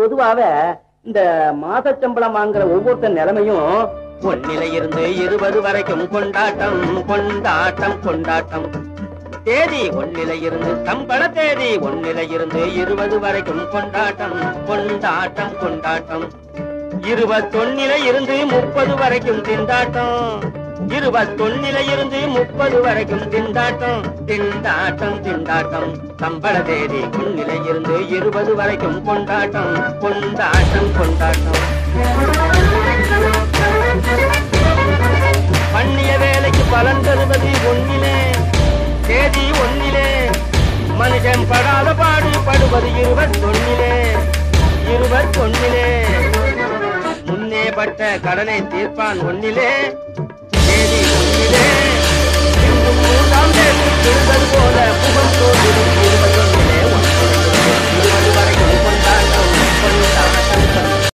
பொதுவாக இந்த மாத சம்பளம் வாங்குற ஒவ்வொருத்தர் நிலைமையும் ஒன்னில இருந்து 20 வரைக்கும் கொண்டாட்டம் கொண்டாட்டம் கொண்டாட்டம். தேதி ஒன்னில இருந்து சம்பள தேதி ஒன்னில இருந்து 20 வரைக்கும் கொண்டாட்டம் கொண்டாட்டம் கொண்டாட்டம். 21 இருந்து 30 வரைக்கும் திண்டாட்டம். 21 இருந்து 30 வரைக்கும் திண்டாட்டம் திண்டாட்டம் திண்டாட்டம். சம்பள தேதி ஒன்னில இருந்து 20 வரைக்கும் கொண்டாட்டம் கொண்டாட்டம் கொண்டாட்டம். பண்ணிய வேலைக்கு பலன் தருவது ஒன்னிலே தேதி ஒன்னிலே. மனுஷன் படாத பாடு படுவது 21 21. முன்னே பட்ட கடனை தீர்ப்பான் ஒன்னிலே தேதி ஒன்னிலே. 3ஆம் தேதி போல முகம் தோன்றும்